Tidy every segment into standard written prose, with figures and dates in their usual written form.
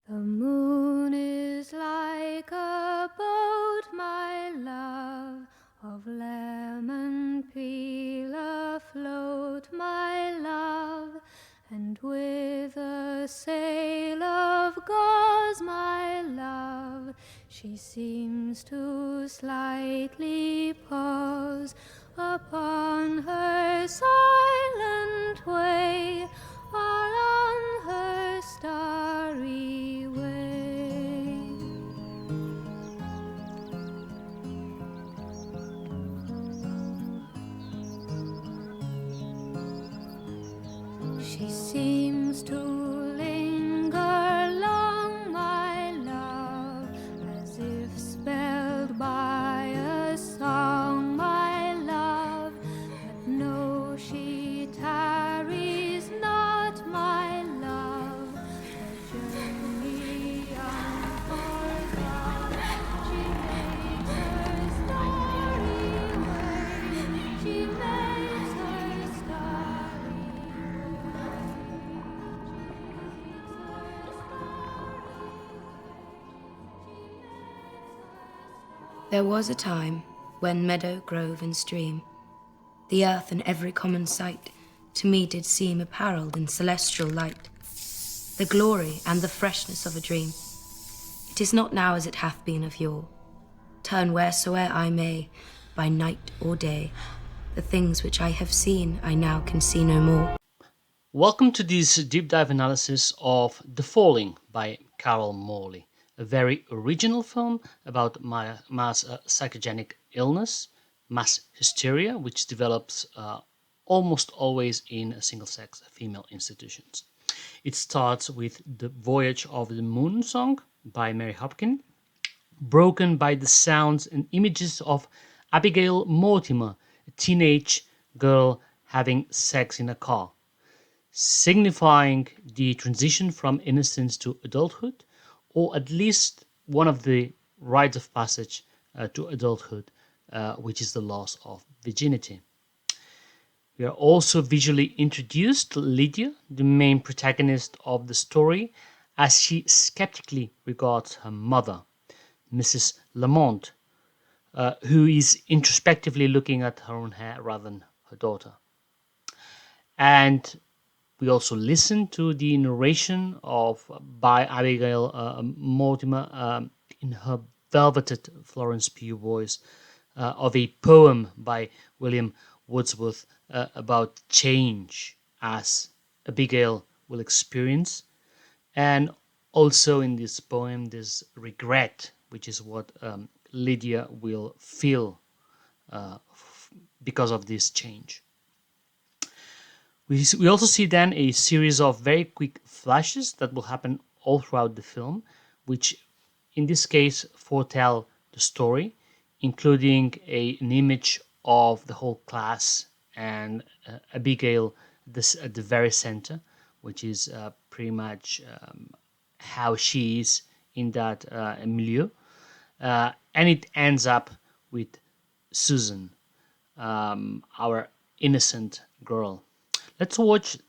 The moon is like a boat, my love, of lemon peel afloat, my love, and with a sail of gauze, my love, she seems to slightly pause upon her silent way, or on her starry way. She seems to linger long, my love, as if spelled by a song, my love. But no, she tarries not, my love. Her journey unforgot, she makes her starry way. She makes her starry There was a time when meadow, grove, and stream, the earth and every common sight, to me did seem apparelled in celestial light, the glory and the freshness of a dream. It is not now as it hath been of yore. Turn wheresoe'er I may, by night or day, the things which I have seen I now can see no more. Welcome to this deep dive analysis of The Falling by Carol Morley, a very original film about mass psychogenic illness, mass hysteria, which develops almost always in single-sex female institutions. It starts with The Voyage of the Moon song by Mary Hopkin, broken by the sounds and images of Abigail Mortimer, a teenage girl having sex in a car, signifying the transition from innocence to adulthood, or at least one of the rites of passage to adulthood, which is the loss of virginity. We are also visually introduced to Lydia, the main protagonist of the story, as she skeptically regards her mother, Mrs. Lamont, who is introspectively looking at her own hair rather than her daughter. And we also listen to the narration of by Abigail Mortimer in her velveted Florence Pugh voice of a poem by William Wordsworth about change as Abigail will experience, and also in this poem there's regret, which is what Lydia will feel because of this change. We also see then a series of very quick flashes that will happen all throughout the film, which in this case foretell the story, including an image of the whole class and Abigail at the very center, which is pretty much how she is in that milieu. And it ends up with Susan, our innocent girl. Let's watch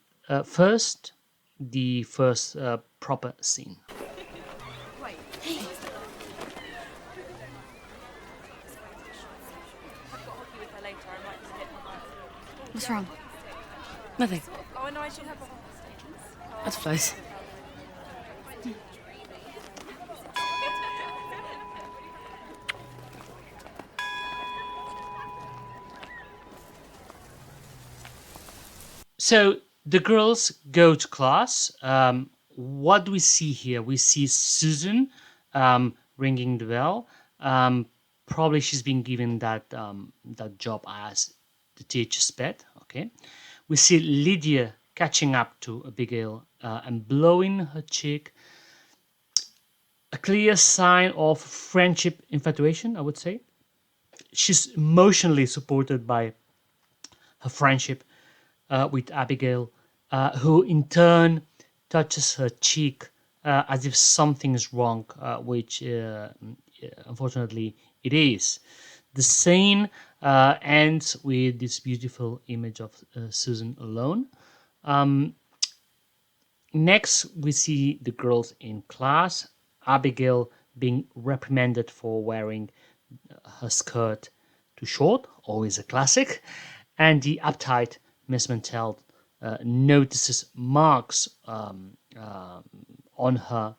first the first proper scene. What's wrong? Nothing. I suppose. So the girls go to class. What do we see here? We see Susan ringing the bell. Probably she's been given that job as the teacher's pet. Okay. We see Lydia catching up to Abigail and blowing her cheek. A clear sign of friendship infatuation, I would say. She's emotionally supported by her friendship with Abigail, who in turn touches her cheek as if something is wrong, which unfortunately it is. The scene ends with this beautiful image of Susan alone. Next, we see the girls in class. Abigail being reprimanded for wearing her skirt too short, always a classic. And the uptight Miss Mantell notices marks on her,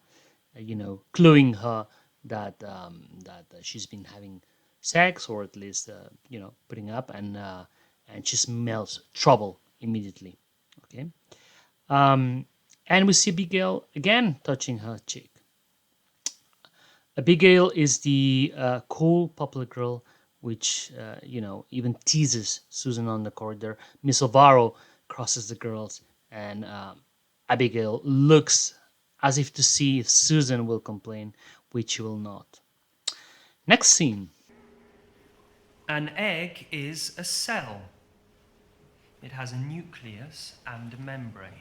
cluing her that she's been having sex, or at least putting up, and she smells trouble immediately. Okay, um, and we see Abigail again touching her cheek. Abigail is the cool, popular girl, which even teases Susan on the corridor. Miss Alvaro crosses the girls, and Abigail looks as if to see if Susan will complain, which she will not. Next scene. An egg is a cell. It has a nucleus and a membrane.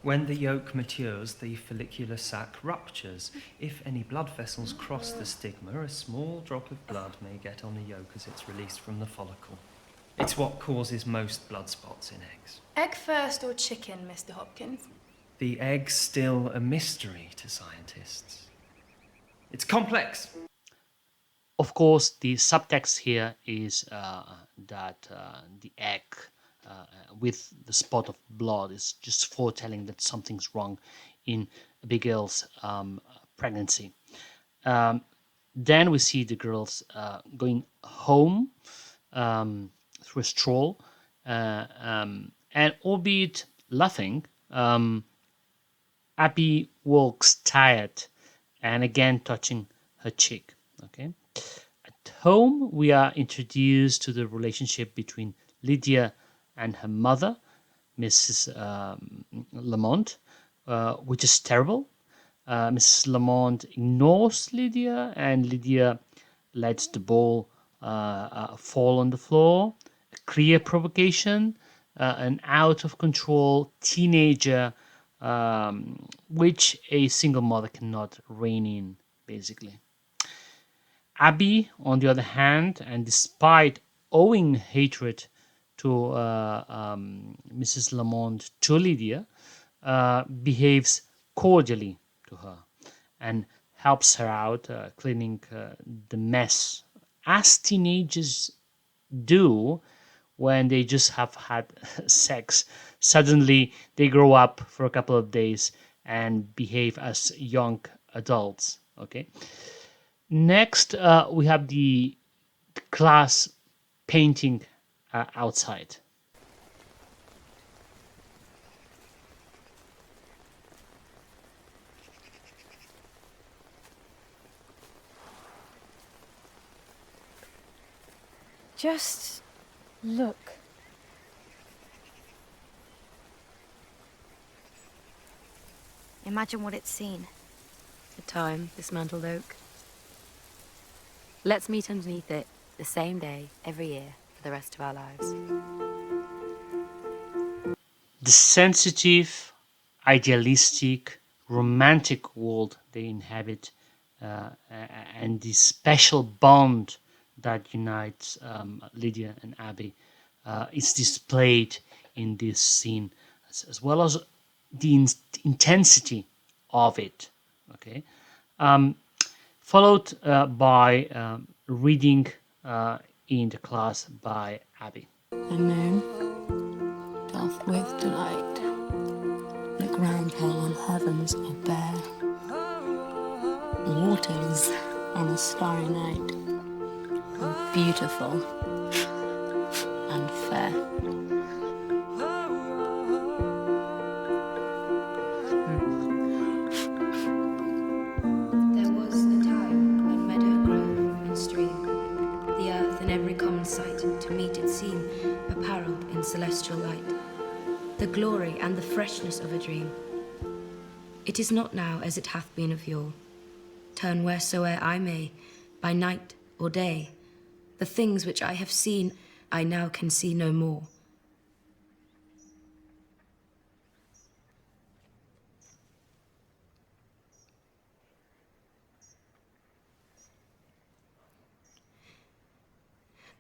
When the yolk matures, the follicular sac ruptures. If any blood vessels cross the stigma, a small drop of blood may get on the yolk as it's released from the follicle. It's what causes most blood spots in eggs. Egg first or chicken, Mr. Hopkins? The egg's still a mystery to scientists. It's complex. Of course, the subtext here is that the egg with the spot of blood is just foretelling that something's wrong in Abigail's pregnancy. Then we see the girls going home through a stroll, and albeit laughing, Abby walks tired and again touching her cheek. Okay. At home, we are introduced to the relationship between Lydia and her mother, Mrs. Lamont, which is terrible. Mrs. Lamont ignores Lydia, and Lydia lets the ball fall on the floor. A clear provocation, an out of control teenager, which a single mother cannot rein in, basically. Abby, on the other hand, and despite owing hatred to Mrs. Lamont to Lydia, behaves cordially to her and helps her out cleaning the mess, as teenagers do when they just have had sex. Suddenly, they grow up for a couple of days and behave as young adults. Okay. Next, we have the class painting outside. Just look. Imagine what it's seen. A time, dismantled oak. Let's meet underneath it the same day every year for the rest of our lives. The sensitive, idealistic, romantic world they inhabit, and the special bond that unites Lydia and Abby is displayed in this scene, as well as the intensity of it. Okay, followed by reading in the class by Abby. The moon doth with delight the ground pale and heavens are bare. Waters on a starry night are beautiful and fair. There was a time when meadow, grove, and stream, the earth in every common sight, to me did seem apparelled in celestial light, the glory and the freshness of a dream. It is not now as it hath been of yore. Turn wheresoe'er I may, by night or day, the things which I have seen, I now can see no more.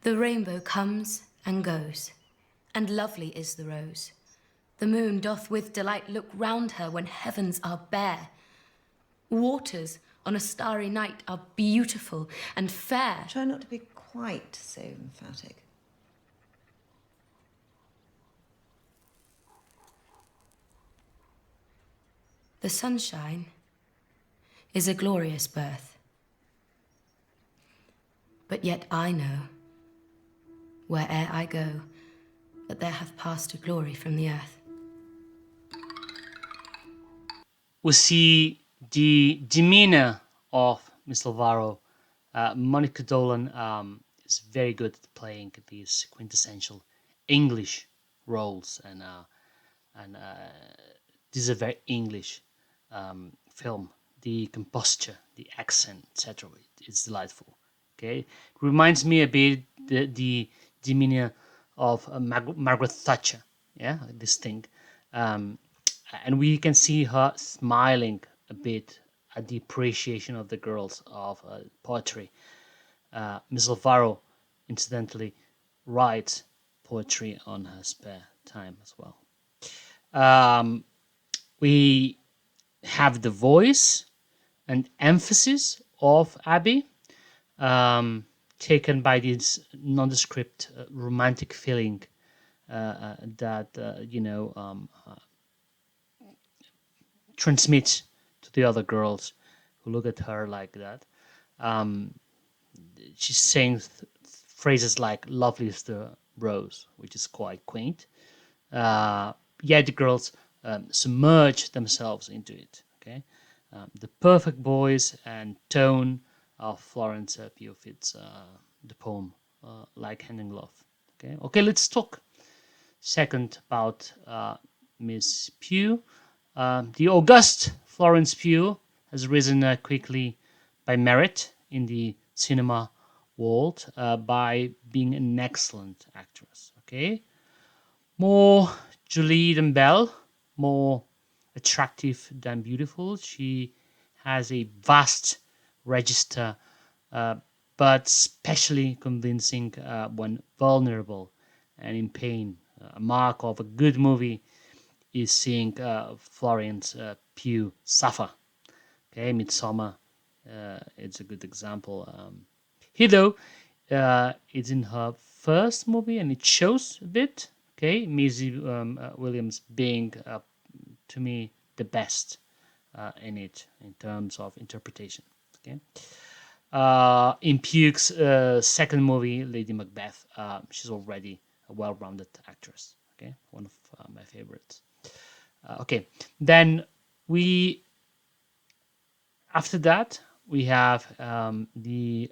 The rainbow comes and goes, and lovely is the rose. The moon doth with delight look round her when heavens are bare. Waters on a starry night are beautiful and fair. Try not to be quite so emphatic. The sunshine is a glorious birth. But yet I know, where'er I go, that there hath passed a glory from the earth. We see the demeanor of Miss Alvaro. Monica Dolan is very good at playing these quintessential English roles, and this is a very English film. The composture, the accent, etc. It's delightful. Okay, it reminds me a bit the demeanor of Margaret Thatcher. Yeah, this thing. And we can see her smiling a bit at the appreciation of the girls of poetry. Miss Alvaro, incidentally, writes poetry on her spare time as well. We have the voice and emphasis of Abby, taken by this nondescript romantic feeling that transmits to the other girls who look at her like that. She's saying phrases like "lovely is the rose," which is quite quaint. Yet the girls submerge themselves into it. Okay, the perfect voice and tone of Florence Pugh fits the poem like hand in glove. Okay, let's talk second about Miss Pugh. The august Florence Pugh has risen quickly by merit in the cinema world by being an excellent actress. Okay, more Julie than Belle, more attractive than beautiful. She has a vast register, but especially convincing when vulnerable and in pain. A mark of a good movie is seeing Florence Pugh suffer. Okay, Midsummer, it's a good example. Here, though, it's in her first movie, and it shows a bit. Okay, Maisie Williams being, to me, the best in it in terms of interpretation. Okay, in Pugh's second movie, Lady Macbeth, she's already a well-rounded actress. Okay, one of my favorites. Okay, then after that we have the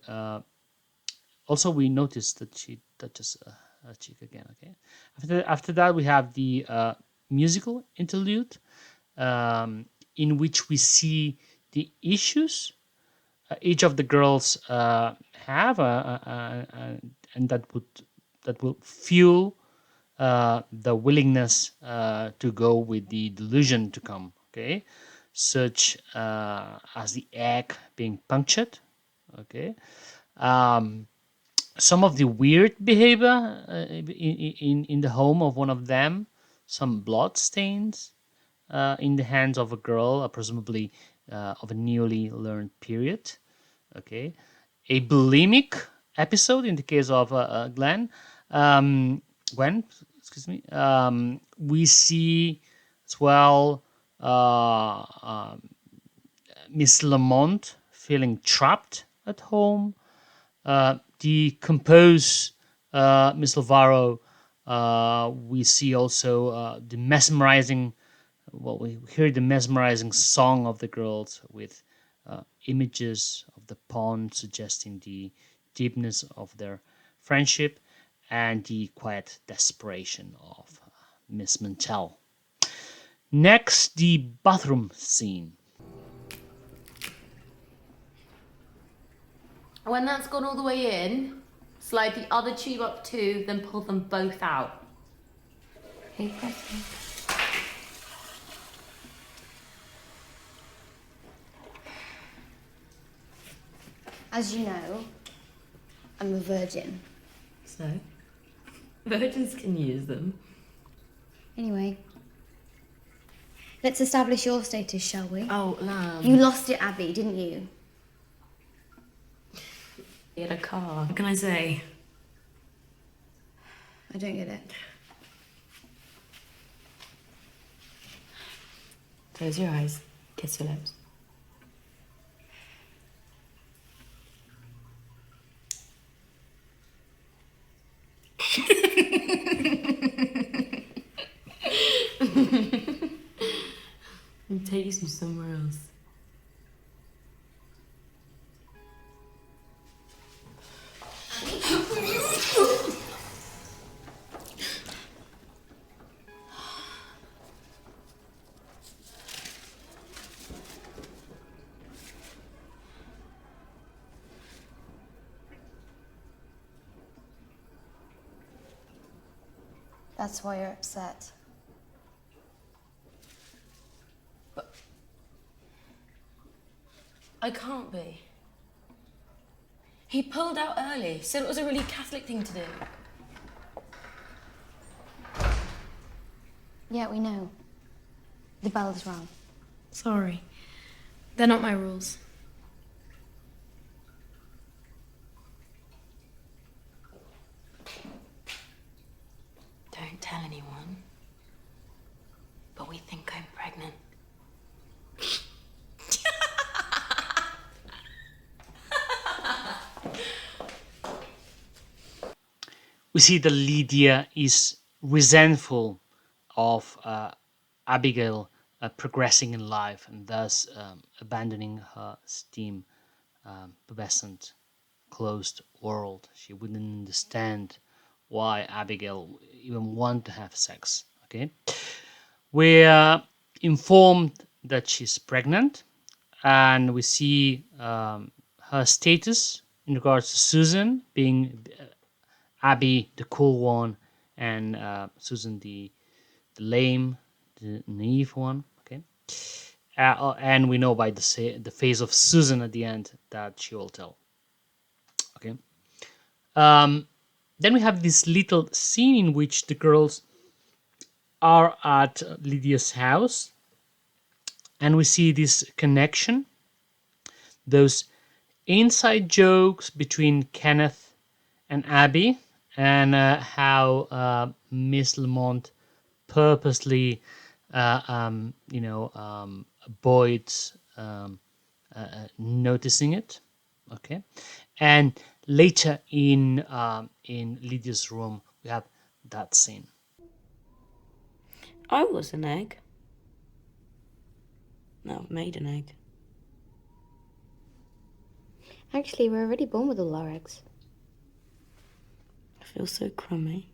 also we noticed that she touches her cheek again. Okay, after that we have the musical interlude, in which we see the issues each of the girls have, and that will fuel the willingness to go with the delusion to come. Okay, such as the egg being punctured. Okay, some of the weird behavior in the home of one of them, some blood stains in the hands of a girl, presumably of a newly learned period. Okay, a bulimic episode in the case of Gwen, excuse me. We see as well Miss Lamont feeling trapped at home. The composed Miss Alvaro, we see also the mesmerizing, we hear the mesmerizing song of the girls with images of the pond suggesting the deepness of their friendship and the quiet desperation of Miss Mantell. Next, the bathroom scene. When that's gone all the way in, slide the other tube up too, then pull them both out. Okay, As you know, I'm a virgin, so. Virgins can use them. Anyway, let's establish your status, shall we? Oh, lamb. You lost it, Abby, didn't you? He had a car. What can I say? I don't get it. Close your eyes. Kiss your lips. And take you somewhere else. That's why you're upset. I can't be. He pulled out early, said it was a really Catholic thing to do. Yeah, we know. The bell is rung. Sorry. They're not my rules. Don't tell anyone. But we think I'm pregnant. We see that Lydia is resentful of Abigail progressing in life and thus abandoning her steam pubescent closed world. She wouldn't understand why Abigail even wanted to have sex. Okay, we're informed that she's pregnant, and we see her status in regards to Susan being Abby, the cool one, and Susan, the lame, the naive one. Okay, and we know by the face of Susan at the end that she will tell. Okay. Then we have this little scene in which the girls are at Lydia's house, and we see this connection, those inside jokes between Kenneth and Abby, and how Miss Lamont purposely, avoids noticing it. Okay, and later in Lydia's room, we have that scene. I was an egg. Now I've made an egg. Actually, we're already born with all our eggs. I feel so crummy.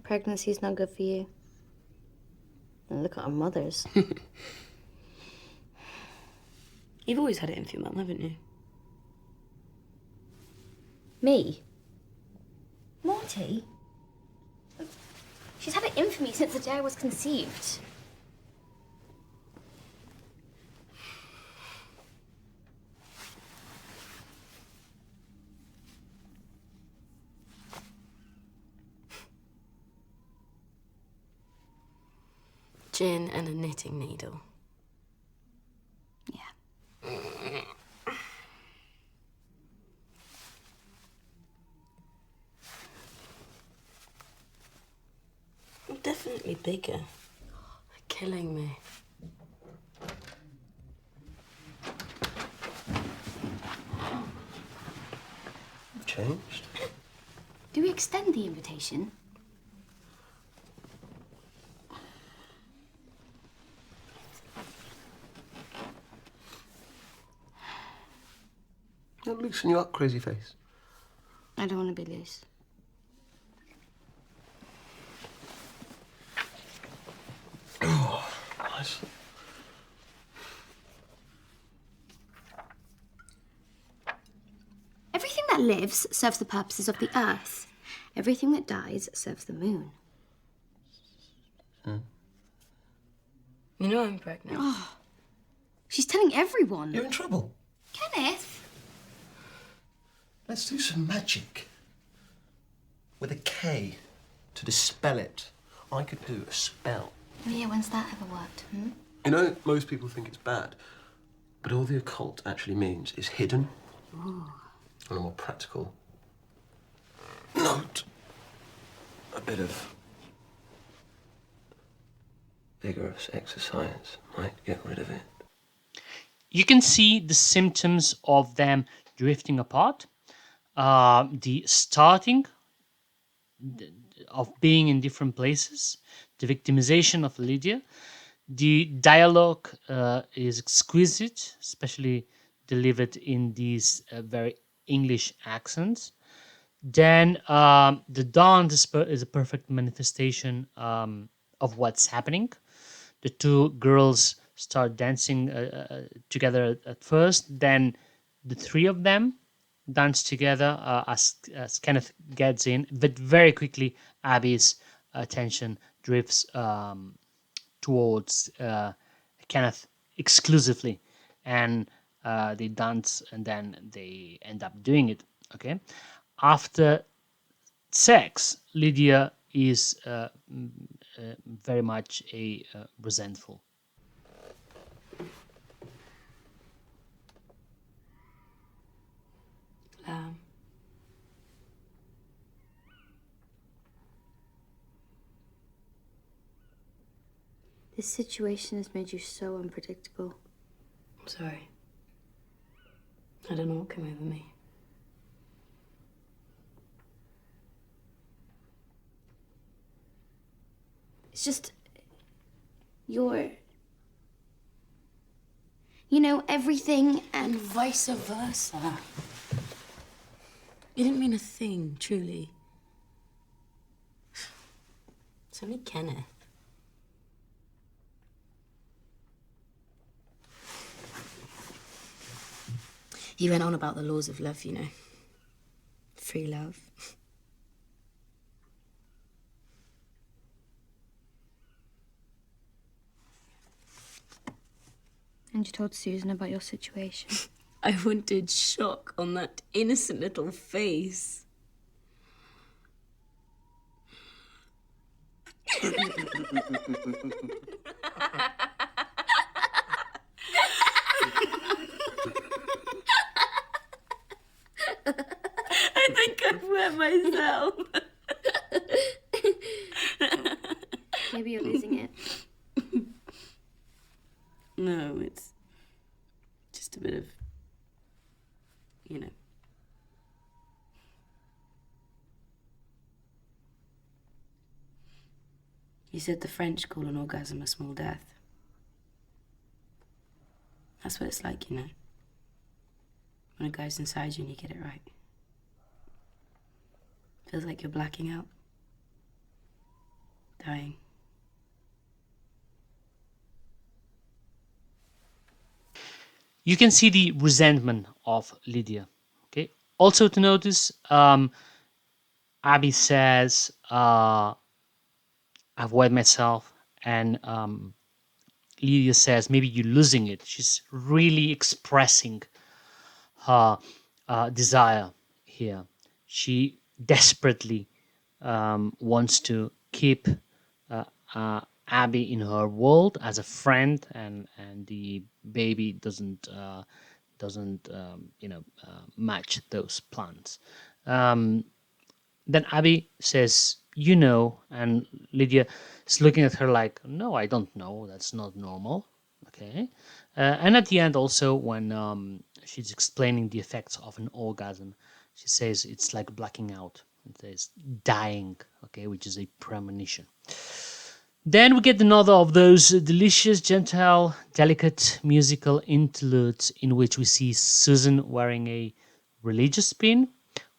Pregnancy's not good for you. And look at our mothers. You've always had it in for your mum, haven't you? Me? Morty? She's had it in for me since the day I was conceived. Gin and a knitting needle. Yeah. I'm definitely bigger. They're killing me. You've changed. Do we extend the invitation? You're loosen you up, crazy face. I don't want to be loose. Oh, nice. Everything that lives serves the purposes of the earth. Everything that dies serves the moon. You know I'm pregnant. Oh, she's telling everyone. You're in trouble. Kenneth? Let's do some magic. With a K, to dispel it. I could do a spell. Oh yeah, when's that ever worked? Hmm? You know, most people think it's bad, but all the occult actually means is hidden. Ooh. On a more practical note, a bit of vigorous exercise might get rid of it. You can see the symptoms of them drifting apart. The starting of being in different places, the victimization of Lydia. The dialogue is exquisite, especially delivered in these very English accents. Then the dance is a perfect manifestation of what's happening. The two girls start dancing together at first, then the three of them dance together as Kenneth gets in, but very quickly Abby's attention drifts towards Kenneth exclusively, and they dance, and then they end up doing it. Okay, after sex, Lydia is very much a resentful. This situation has made you so unpredictable. I'm sorry. I don't know what came over me. It's just... you're... you know everything and... Vice versa. You didn't mean a thing, truly. It's only Kenneth. He went on about the laws of love, you know. Free love. And you told Susan about your situation. I wanted shock on that innocent little face. I think I'd wet myself. Maybe you're losing it. No, it's just a bit of, you know. You said the French call an orgasm a small death. That's what it's like, you know. When it goes inside you and you get it right. Feels like you're blacking out. Dying. You can see the resentment of Lydia. Okay. Also to notice, Abby says, "I've wet myself," and Lydia says, "Maybe you're losing it." She's really expressing her desire here. She desperately wants to keep Abby in her world as a friend, and the baby doesn't match those plans. Then Abby says, "You know," and Lydia is looking at her like, "No, I don't know. That's not normal." Okay, and at the end also when she's explaining the effects of an orgasm, she says it's like blacking out. It says dying. Okay, which is a premonition. Then we get another of those delicious, gentle, delicate musical interludes in which we see Susan wearing a religious pin,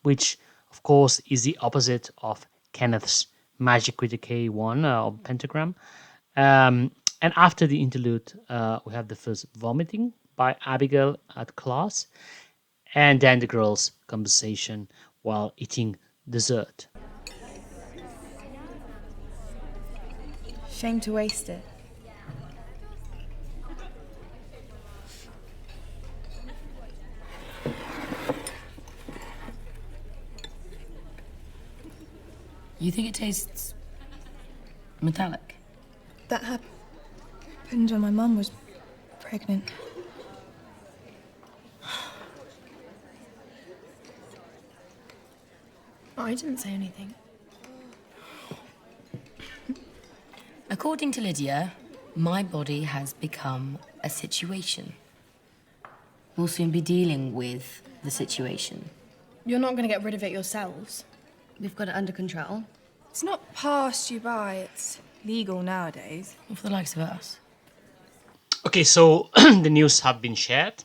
which, of course, is the opposite of Kenneth's magic with the K1 of pentagram. And after the interlude, we have the first vomiting by Abigail at class, and then the girls' conversation while eating dessert. Shame to waste it. You think it tastes metallic? That happened when my mum was pregnant. I didn't say anything. According to Lydia, my body has become a situation. We'll soon be dealing with the situation. You're not going to get rid of it yourselves. We've got it under control. It's not passed you by, it's legal nowadays. Not for the likes of us. Okay, so the news have been shared.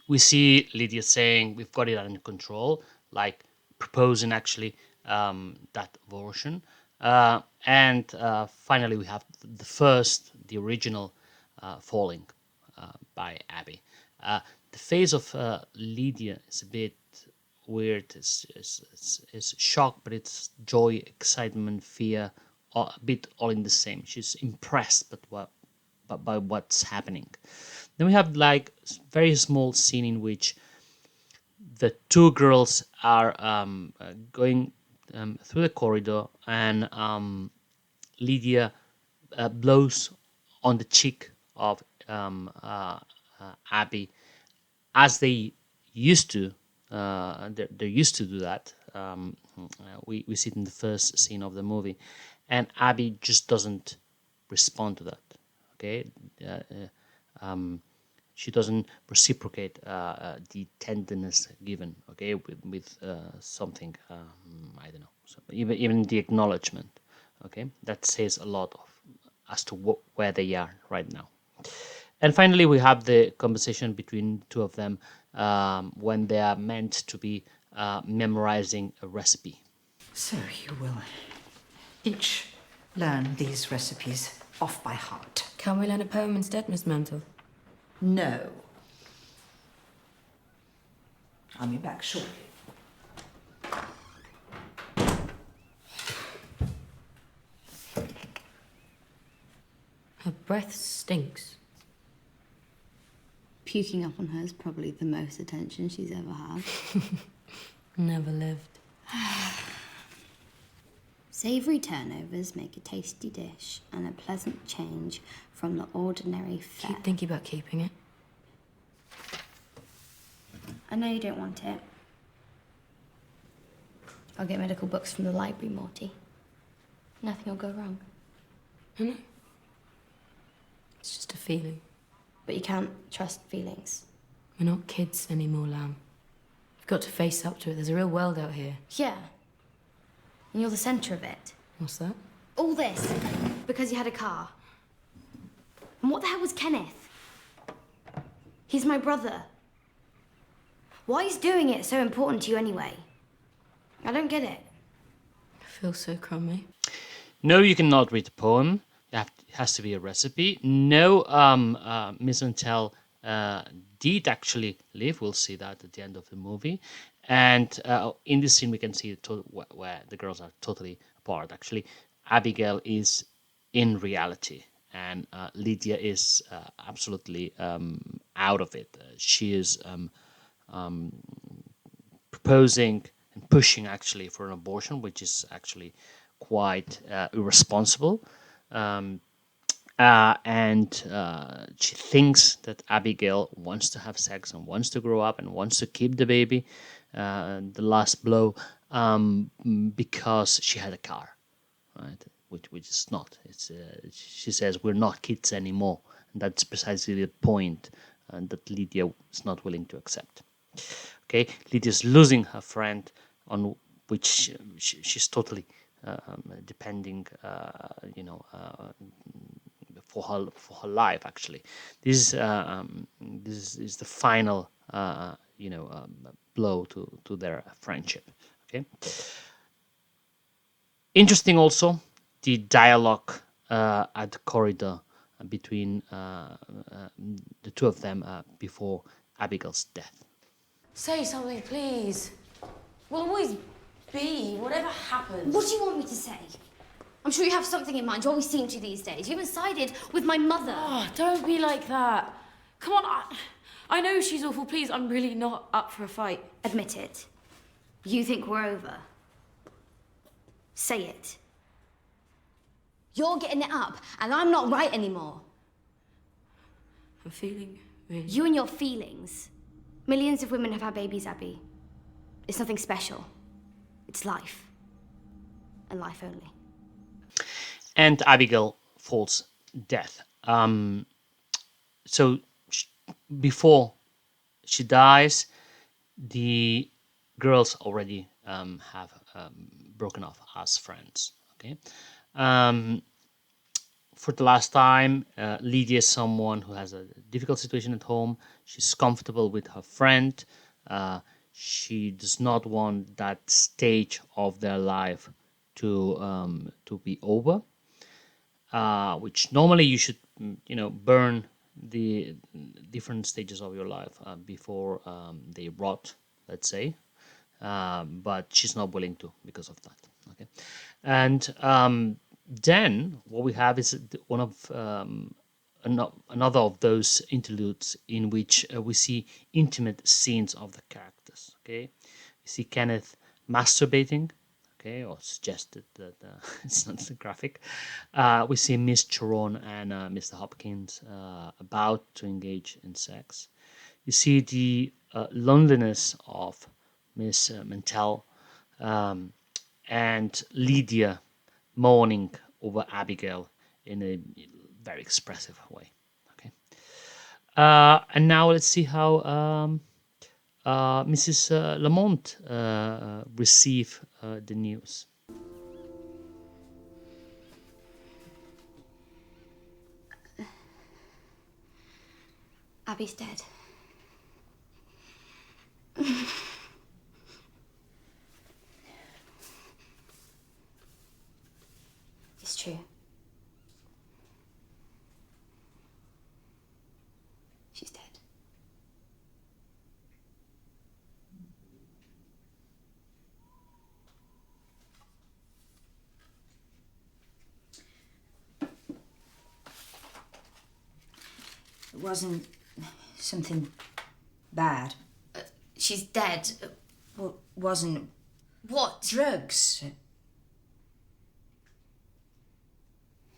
We see Lydia saying we've got it under control, like proposing actually that abortion. And finally, we have the original falling by Abby. The face of Lydia is a bit weird. It's shock, but it's joy, excitement, fear, a bit all in the same. She's impressed by what's happening. Then we have like very small scene in which the two girls are going through the corridor, and Lydia blows on the cheek of Abby, as they used to. They used to do that. We see it in the first scene of the movie, and Abby just doesn't respond to that. Okay, she doesn't reciprocate the tenderness given. Okay, with something I don't know. So even the acknowledgement. Okay, that says a lot as to where they are right now. And finally, we have the conversation between two of them when they are meant to be memorizing a recipe. So you will each learn these recipes off by heart. Can we learn a poem instead, Miss Mantle? No. I'll be back shortly. Her breath stinks. Puking up on her is probably the most attention she's ever had. Never lived. Savoury turnovers make a tasty dish and a pleasant change from the ordinary fare. Keep thinking about keeping it. I know you don't want it. I'll get medical books from the library, Morty. Nothing will go wrong. I know. It's just a feeling. But you can't trust feelings. We're not kids anymore, Lamb. We've got to face up to it. There's a real world out here. Yeah. And you're the centre of it. What's that? All this because you had a car. And what the hell was Kenneth? He's my brother. Why is doing it so important to you anyway? I don't get it. I feel so crummy. No, you cannot read the poem. It has to be a recipe. No, Miss Untel did actually live. We'll see that at the end of the movie. And in this scene, we can see where the girls are totally apart. Actually, Abigail is in reality, and Lydia is absolutely out of it. She is proposing and pushing actually for an abortion, which is actually quite irresponsible. And she thinks that Abigail wants to have sex and wants to grow up and wants to keep the baby, the last blow, because she had a car, right? Which is not. It's she says we're not kids anymore, and that's precisely the point that Lydia is not willing to accept. Okay, Lydia's losing her friend, on which she's totally depending, for her life. Actually, this is the final, blow to their friendship. Okay. Interesting also the dialogue at the corridor between the two of them before Abigail's death. Say something, please. We'll always be, whatever happens. What do you want me to say? I'm sure you have something in mind. You always seem to these days. You even sided with my mother. Oh, don't be like that. Come on, I know she's awful. Please, I'm really not up for a fight. Admit it. You think we're over. Say it. You're getting it up, and I'm not right anymore. I'm feeling really... You and your feelings. Millions of women have had babies, Abby. It's nothing special. It's life. And life only. And Abigail falls dead. So before she dies, the girls already have broken off as friends. Okay. For the last time, Lydia is someone who has a difficult situation at home. She's comfortable with her friend. She does not want that stage of their life to be over. Which normally you should, burn the different stages of your life before they rot, let's say. But she's not willing to because of that. Okay, and then what we have is one of another of those interludes in which we see intimate scenes of the characters. Okay, we see Kenneth masturbating. Okay, or suggested that it's not graphic. We see Miss Chiron and Mr. Hopkins about to engage in sex. You see the loneliness of Miss Mantell and Lydia mourning over Abigail in a very expressive way. Okay, and now let's see how Mrs. Lamont receive the news. Abby's dead. It's true. She's dead. It wasn't something bad. She's dead. Well, wasn't What? drugs. It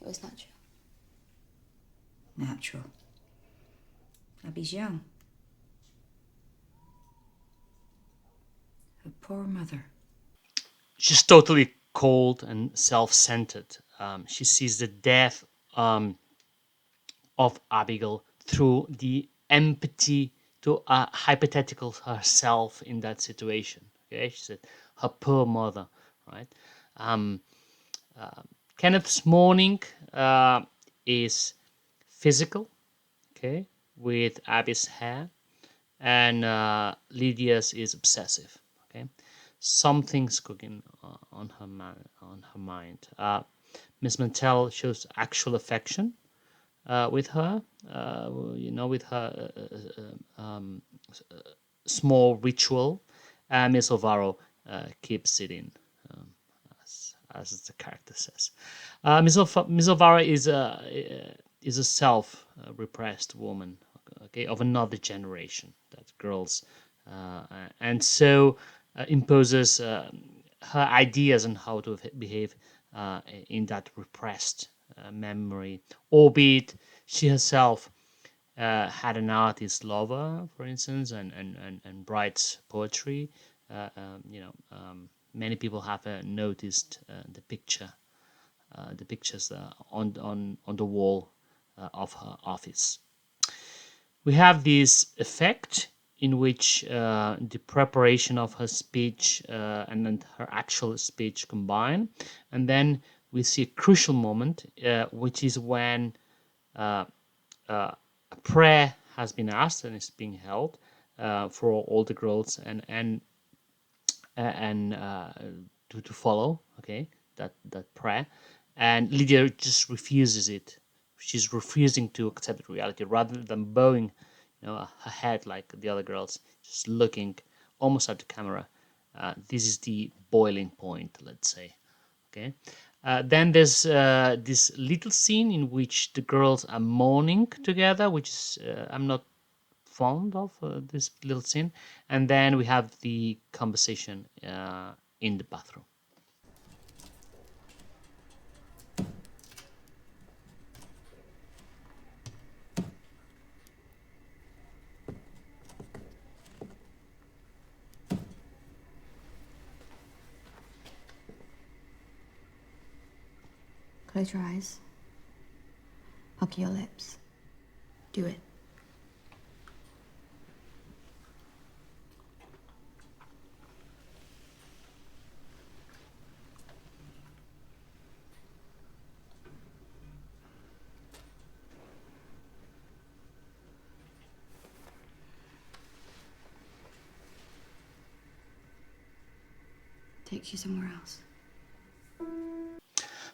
was natural. Natural. Abby's young. Her poor mother. She's totally cold and self-centered. She sees the death of Abigail through the empathy to hypothetical herself in that situation. Okay, she said her poor mother, right? Kenneth's mourning is physical, okay, with Abby's hair, and Lydia's is obsessive. Okay, something's cooking on her mind. Miss Mantell shows actual affection with her, with her small ritual. Miss Alvaro keeps it in, as the character says. Miss Alvaro is a self-repressed woman, okay, of another generation, that girls, and so imposes her ideas on how to behave in that repressed memory, albeit she herself had an artist lover, for instance, and writes poetry. Many people have noticed the pictures on the wall of her office. We have this effect in which the preparation of her speech and then her actual speech combine, and then we see a crucial moment, which is when a prayer has been asked and is being held for all the girls and to follow, okay, that prayer, and Lydia just refuses it. She's refusing to accept reality rather than bowing, her head like the other girls, just looking almost at the camera. This is the boiling point, let's say. Okay. Then there's this little scene in which the girls are mourning together, which is I'm not fond of this little scene. And then we have the conversation in the bathroom. Close your eyes. Pucker your lips. Do it. Takes you somewhere else.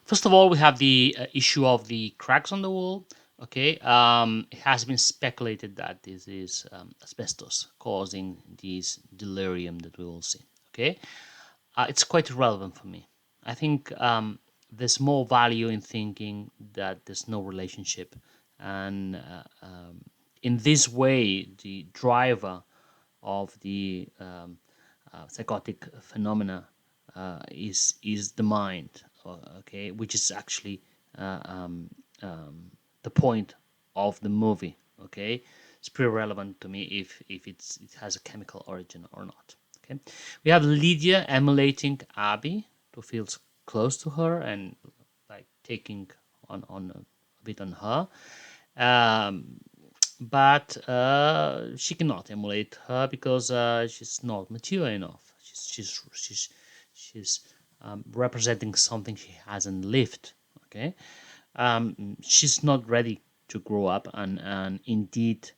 First of all, we have the issue of the cracks on the wall. Okay, it has been speculated that this is asbestos causing this delirium that we will see. Okay, it's quite irrelevant for me. I think there's more value in thinking that there's no relationship, and in this way, the driver of the psychotic phenomena is the mind, okay, which is actually the point of the movie. Okay, it's pretty relevant to me if it has a chemical origin or not. Okay, we have Lydia emulating Abby to feel close to her and like taking on a bit on her. But she cannot emulate her because she's not mature enough. She's representing something she hasn't lived. Okay, she's not ready to grow up and indeed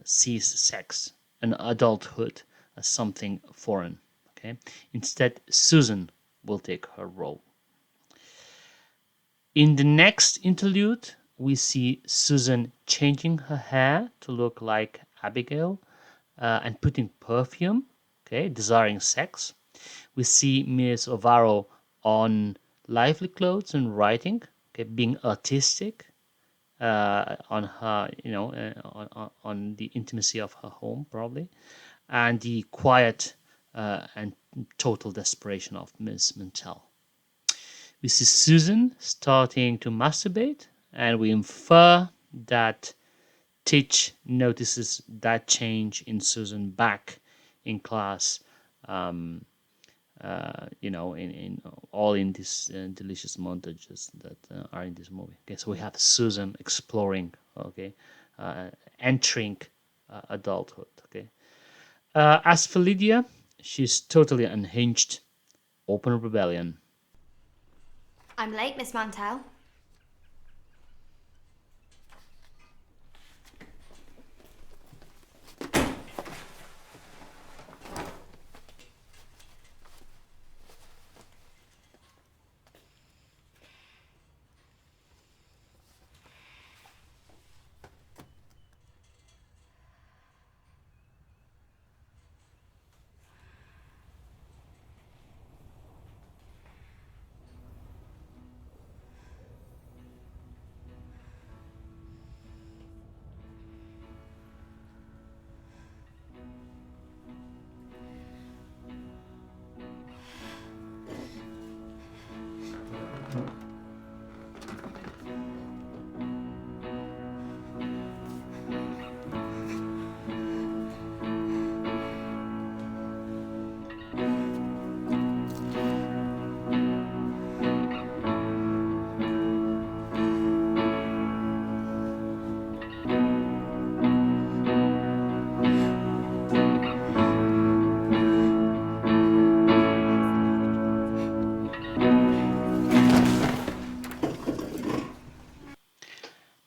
sees sex and adulthood as something foreign. Okay, instead Susan will take her role. In the next interlude, we see Susan changing her hair to look like Abigail and putting perfume, okay, desiring sex. We see Miss Ovaro on lively clothes and writing, okay, being artistic on her, on the intimacy of her home, probably, and the quiet and total desperation of Miss Mantel. We see Susan starting to masturbate, and we infer that Titch notices that change in Susan back in class, in all in these delicious montages that are in this movie. Okay, so we have Susan exploring, okay, entering adulthood. Okay, as for Lydia, she's totally unhinged, open rebellion. I'm late, Miss Mantell.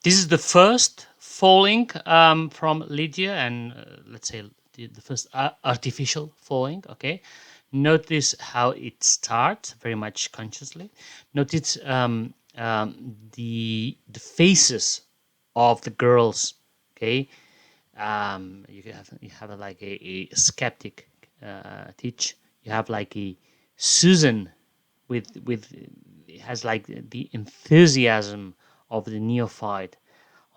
This is the first falling from Lydia, and let's say the first artificial falling. Okay, notice how it starts very much consciously. Notice the faces of the girls. Okay, you have like a skeptic Teach. You have like a Susan with it has like the enthusiasm of the neophyte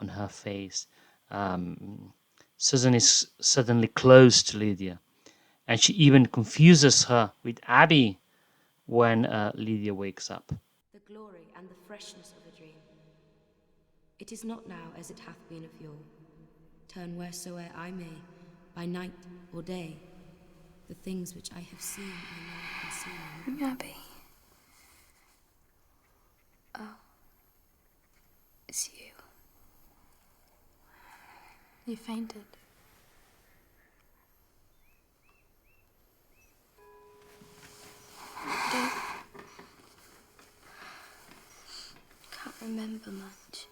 on her face. Susan is suddenly close to Lydia, and she even confuses her with Abby when Lydia wakes up. The glory and the freshness of a dream. It is not now as it hath been of yore. Turn wheresoe'er I may, by night or day. The things which I have seen I now conceal. Abby. Oh. It's you. You fainted. Can't remember much.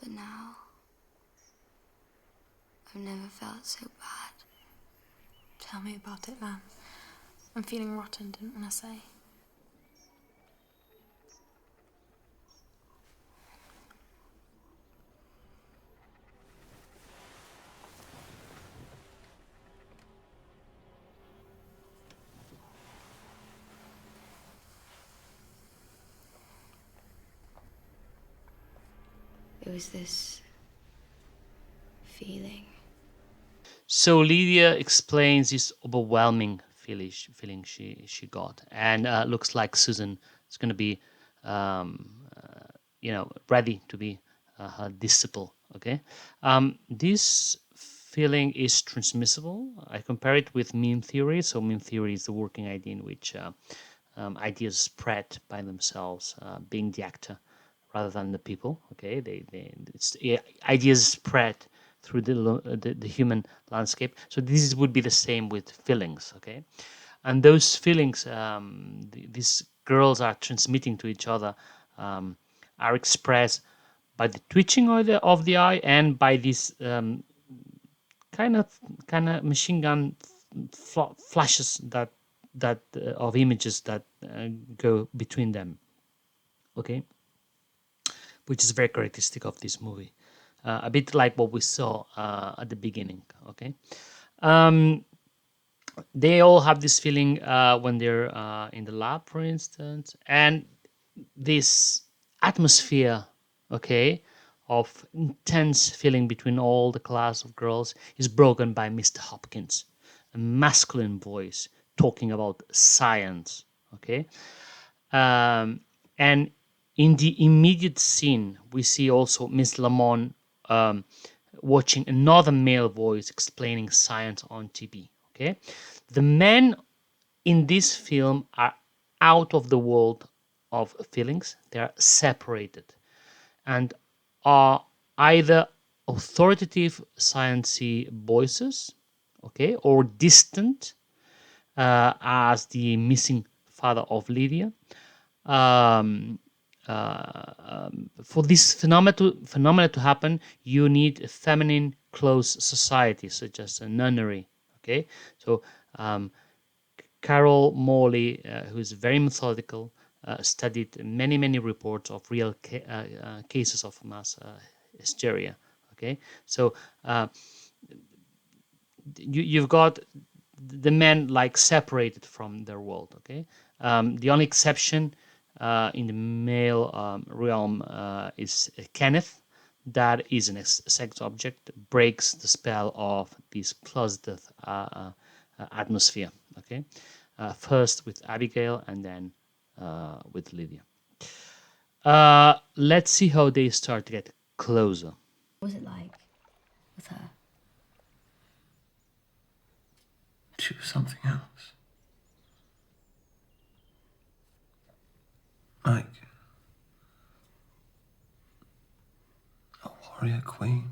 But now, I've never felt so bad. Tell me about it, Lan. I'm feeling rotten, didn't I say? It was this feeling. So Lydia explains this overwhelming feeling she got, and looks like Susan is going to be, ready to be her disciple. Okay, this feeling is transmissible. I compare it with meme theory. So meme theory is the working idea in which ideas spread by themselves, being the actor rather than the people. Okay, ideas spread through the human landscape. So this would be the same with feelings. Okay, and those feelings these girls are transmitting to each other are expressed by the twitching of the eye and by this kind of machine gun flashes that of images that go between them. Okay, which is very characteristic of this movie. A bit like what we saw at the beginning. Okay, they all have this feeling when they're in the lab, for instance, and this atmosphere, okay, of intense feeling between all the class of girls is broken by Mr. Hopkins, a masculine voice talking about science. Okay, and in the immediate scene, we see also Miss Lamont watching another male voice explaining science on TV. Okay, the men in this film are out of the world of feelings; they are separated and are either authoritative sciencey voices, okay, or distant, as the missing father of Lydia. Um, for this phenomena to happen, you need a feminine close society, such as a nunnery. Okay, so Carol Morley, who is very methodical, studied many reports of real cases of mass hysteria. Okay, so you've got the men like separated from their world. Okay, the only exception in the male realm is Kenneth. That is an sex object, breaks the spell of this closeted atmosphere. Okay, first with Abigail and then with Lydia. Let's see how they start to get closer. What was it like with her? She was something else. Like a warrior queen.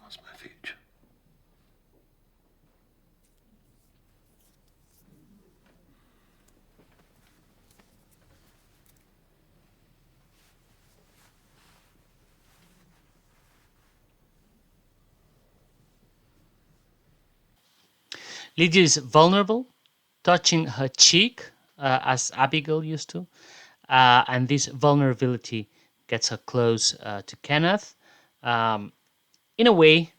What's my future? Lydia is vulnerable, touching her cheek as Abigail used to, and this vulnerability gets her close to Kenneth. In a way,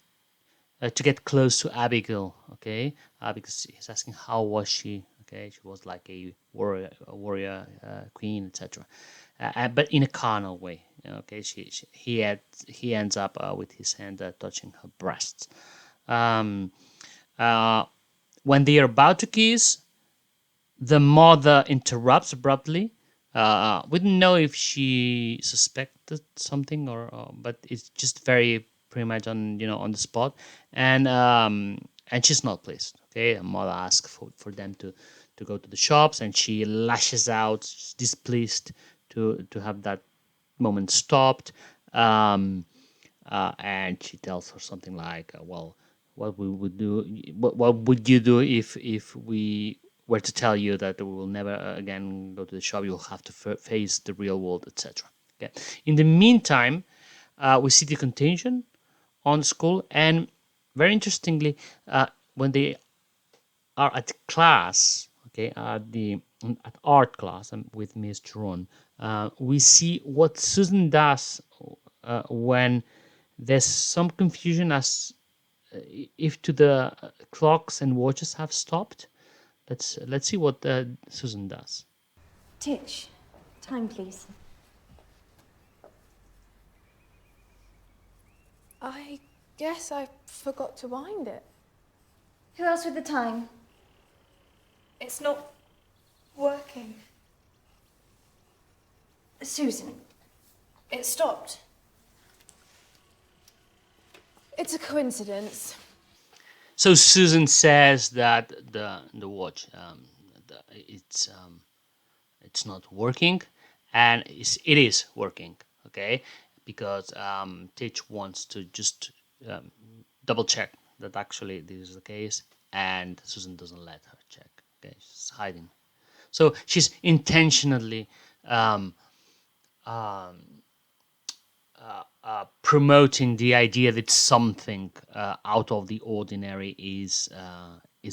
to get close to Abigail, okay? Because he's asking how was she, okay? She was like a warrior queen, etc. But in a carnal way, okay? He ends up with his hand touching her breasts. When they are about to kiss, the mother interrupts abruptly. We don't know if she suspected something but it's just very pretty much on the spot, and she's not pleased. Okay, her mother asks for them to go to the shops, and she lashes out, she's displeased to have that moment stopped. And she tells her something like, "Well, what we would do? What would you do if we were to tell you that we will never again go to the shop? You'll have to face the real world, etc." Okay. In the meantime, we see the contagion on the school, and very interestingly, when they are at class, okay, at art class with Miss Jerome, we see what Susan does when there's some confusion as if to the clocks and watches have stopped. Let's see what Susan does. Titch, time please. I guess I forgot to wind it. Who else with the time? It's not working. Susan. It stopped. It's a coincidence. So Susan says that the watch it's not working, and it is working. Okay, because Titch wants to just double check that actually this is the case, and Susan doesn't let her check. Okay, she's hiding. So she's intentionally promoting the idea that something out of the ordinary is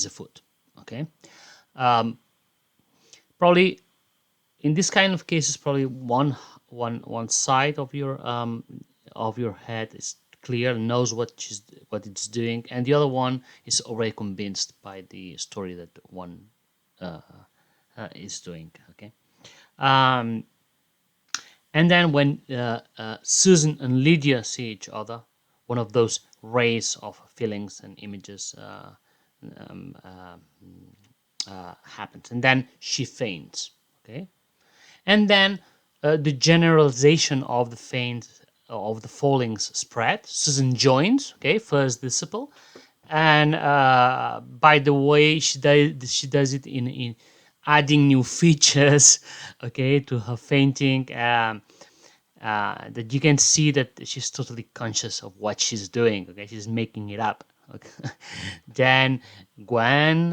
afoot. Okay, probably in this kind of cases, probably one side of your head is clear, knows what it's doing, and the other one is already convinced by the story that one is doing. Okay. And then when Susan and Lydia see each other, one of those rays of feelings and images happens, and then she faints. Okay, and then the generalization of the faint of the fallings spread. Susan joins. Okay, first disciple, and by the way, she does it in adding new features, okay, to her fainting. That you can see that she's totally conscious of what she's doing. Okay, she's making it up. Okay. Then Gwen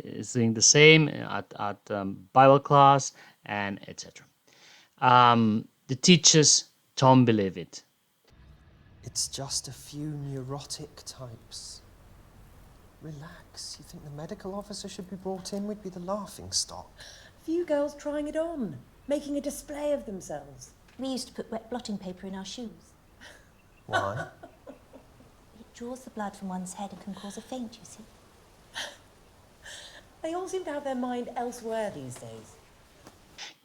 is doing the same at Bible class and etc. The teachers don't believe it. It's just a few neurotic types. Relax. You think the medical officer should be brought in? We'd be the laughing stock. A few girls trying it on, making a display of themselves. We used to put wet blotting paper in our shoes. Why? It draws the blood from one's head and can cause a faint, you see. They all seem to have their mind elsewhere these days.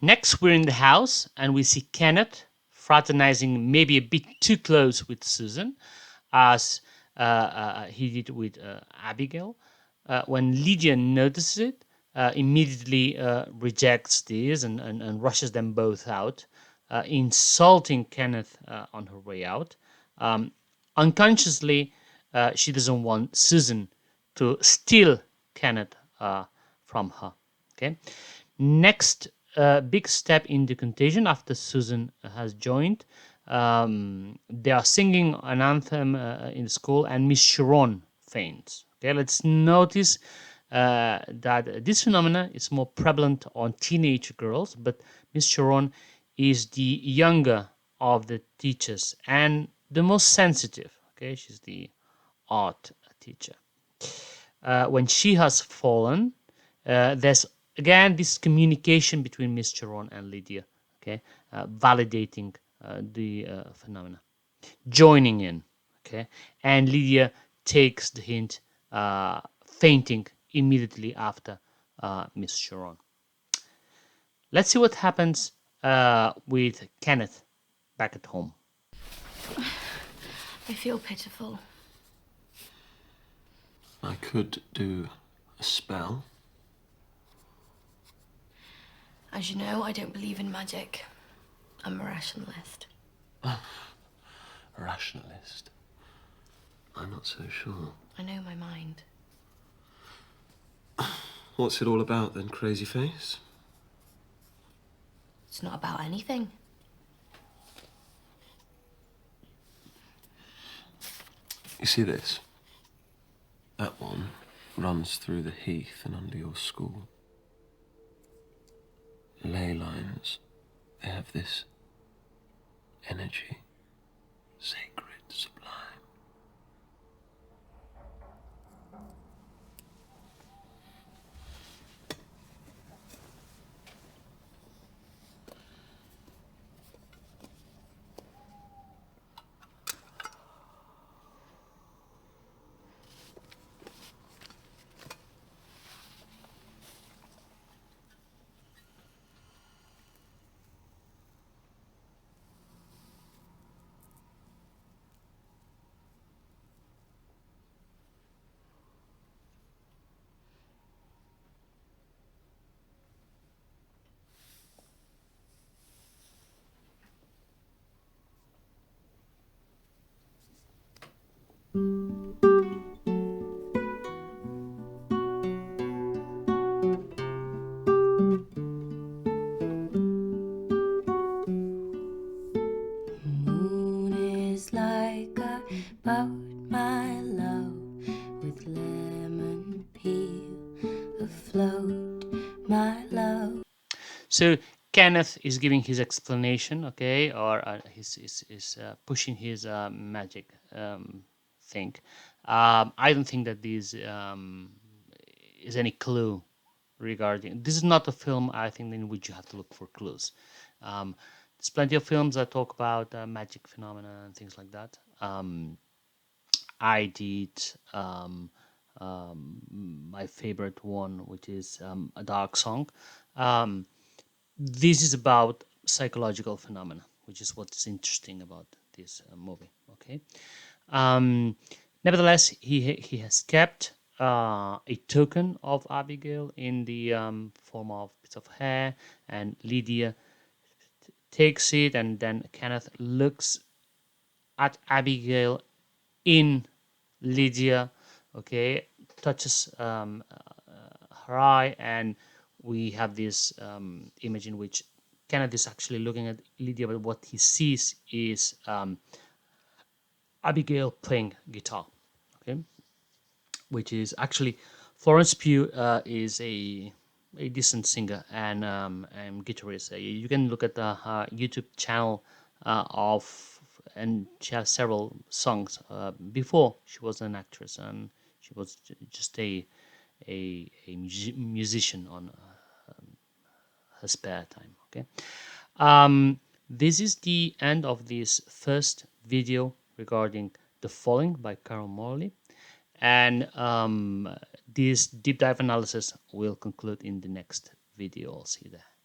Next, we're in the house, and we see Kenneth fraternizing maybe a bit too close with Susan, as he did with Abigail. When Lydia notices it, immediately rejects this and rushes them both out, insulting Kenneth on her way out. Unconsciously, she doesn't want Susan to steal Kenneth from her. Okay. Next big step in the contagion after Susan has joined. They are singing an anthem in the school, and Miss Sharon faints. Okay, let's notice that this phenomenon is more prevalent on teenage girls, but Miss Sharon is the younger of the teachers and the most sensitive. Okay, she's the art teacher. when she has fallen, there's again this communication between Miss Chiron and Lydia, okay, validating the phenomena, joining in, okay, and Lydia takes the hint, fainting immediately after Miss Chiron. Let's see what happens with Kenneth back at home. I feel pitiful. I could do a spell. As you know, I don't believe in magic. I'm a rationalist. A rationalist? I'm not so sure. I know my mind. What's it all about then, crazy face? It's not about anything. You see this? That one runs through the heath and under your school. Ley lines, they have this energy, sacred, sublime. Moon is like I bought my love with lemon peel afloat, my love. So Kenneth is giving his explanation, okay, or he's pushing his magic thing. I don't think that this is any clue regarding. This is not a film, I think, in which you have to look for clues. There's plenty of films that talk about magic phenomena and things like that. I did my favorite one, which is A Dark Song. This is about psychological phenomena, which is what's interesting about this movie. Okay. Nevertheless, he has kept a token of Abigail in the form of bits of hair, and Lydia takes it, and then Kenneth looks at Abigail in Lydia, okay, touches her eye, and we have this image in which Kenneth is actually looking at Lydia, but what he sees is Abigail playing guitar, okay, which is actually Florence Pugh is a decent singer and guitarist. You can look at the YouTube channel of, and she has several songs. Before she was an actress, and she was just a musician on her spare time. Okay, this is the end of this first video regarding The Falling by Carol Morley, and this deep dive analysis will conclude in the next video. I'll see you there.